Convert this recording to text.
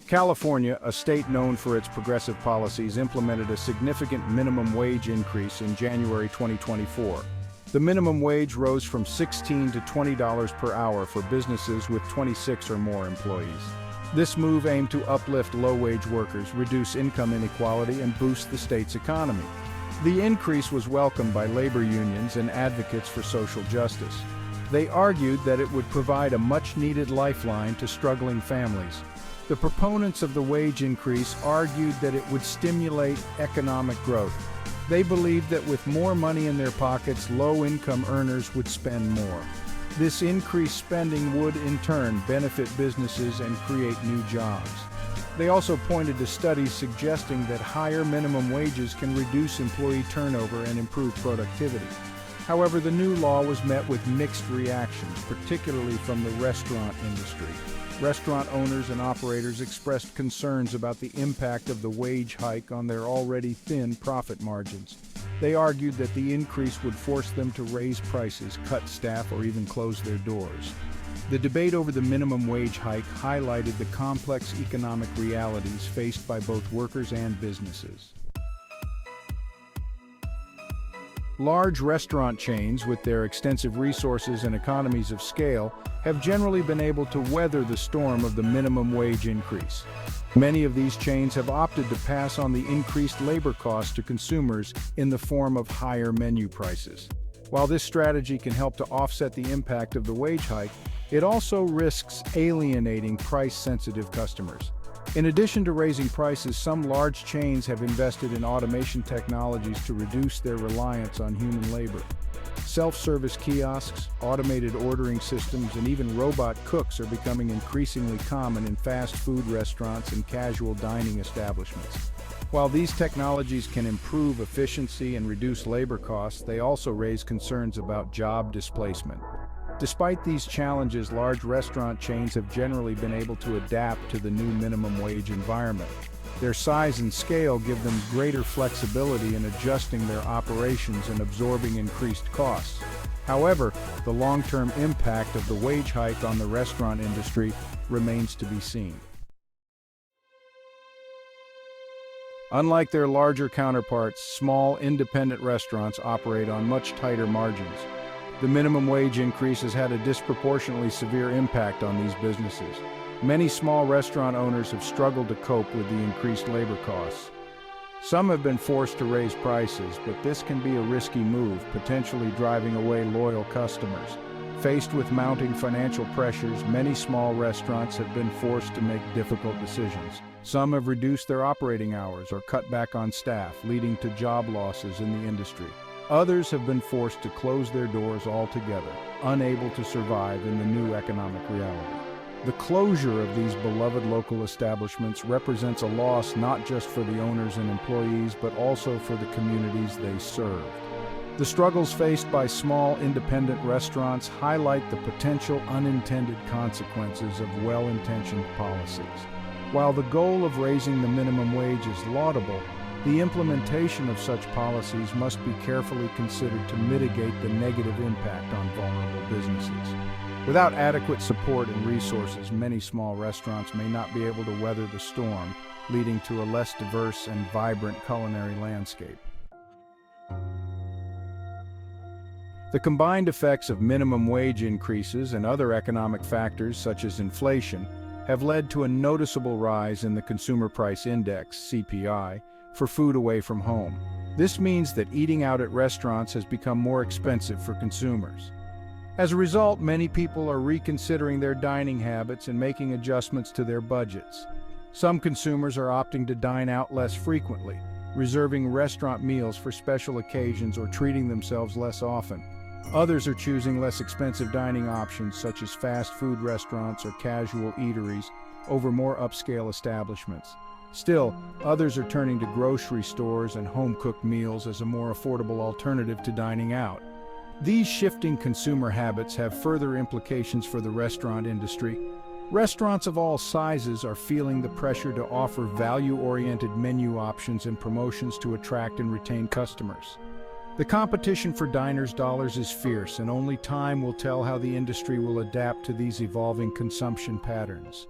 California, a state known for its progressive policies, implemented a significant minimum wage increase in January 2024. The minimum wage rose from $16 to $20 per hour for businesses with 26 or more employees. This move aimed to uplift low-wage workers, reduce income inequality, and boost the state's economy. The increase was welcomed by labor unions and advocates for social justice. They argued that it would provide a much-needed lifeline to struggling families. The proponents of the wage increase argued that it would stimulate economic growth. They believed that with more money in their pockets, low-income earners would spend more. This increased spending would, in turn, benefit businesses and create new jobs. They also pointed to studies suggesting that higher minimum wages can reduce employee turnover and improve productivity. However, the new law was met with mixed reactions, particularly from the restaurant industry. Restaurant owners and operators expressed concerns about the impact of the wage hike on their already thin profit margins. They argued that the increase would force them to raise prices, cut staff, or even close their doors. The debate over the minimum wage hike highlighted the complex economic realities faced by both workers and businesses. Large restaurant chains, with their extensive resources and economies of scale, have generally been able to weather the storm of the minimum wage increase. Many of these chains have opted to pass on the increased labor costs to consumers in the form of higher menu prices. While this strategy can help to offset the impact of the wage hike, it also risks alienating price-sensitive customers. In addition to raising prices, some large chains have invested in automation technologies to reduce their reliance on human labor. Self-service kiosks, automated ordering systems, and even robot cooks are becoming increasingly common in fast food restaurants and casual dining establishments. While these technologies can improve efficiency and reduce labor costs, they also raise concerns about job displacement. Despite these challenges, large restaurant chains have generally been able to adapt to the new minimum wage environment. Their size and scale give them greater flexibility in adjusting their operations and absorbing increased costs. However, the long-term impact of the wage hike on the restaurant industry remains to be seen. Unlike their larger counterparts, small, independent restaurants operate on much tighter margins. The minimum wage increase has had a disproportionately severe impact on these businesses. Many small restaurant owners have struggled to cope with the increased labor costs. Some have been forced to raise prices, but this can be a risky move, potentially driving away loyal customers. Faced with mounting financial pressures, many small restaurants have been forced to make difficult decisions. Some have reduced their operating hours or cut back on staff, leading to job losses in the industry. Others have been forced to close their doors altogether, unable to survive in the new economic reality. The closure of these beloved local establishments represents a loss not just for the owners and employees, but also for the communities they serve. The struggles faced by small, independent restaurants highlight the potential unintended consequences of well-intentioned policies. While the goal of raising the minimum wage is laudable, the implementation of such policies must be carefully considered to mitigate the negative impact on vulnerable businesses. Without adequate support and resources, many small restaurants may not be able to weather the storm, leading to a less diverse and vibrant culinary landscape. The combined effects of minimum wage increases and other economic factors such as inflation have led to a noticeable rise in the Consumer Price Index, CPI, for food away from home. This means that eating out at restaurants has become more expensive for consumers. As a result, many people are reconsidering their dining habits and making adjustments to their budgets. Some consumers are opting to dine out less frequently, reserving restaurant meals for special occasions or treating themselves less often. Others are choosing less expensive dining options such as fast food restaurants or casual eateries over more upscale establishments. Still, others are turning to grocery stores and home-cooked meals as a more affordable alternative to dining out. These shifting consumer habits have further implications for the restaurant industry. Restaurants of all sizes are feeling the pressure to offer value-oriented menu options and promotions to attract and retain customers. The competition for diners' dollars is fierce, and only time will tell how the industry will adapt to these evolving consumption patterns.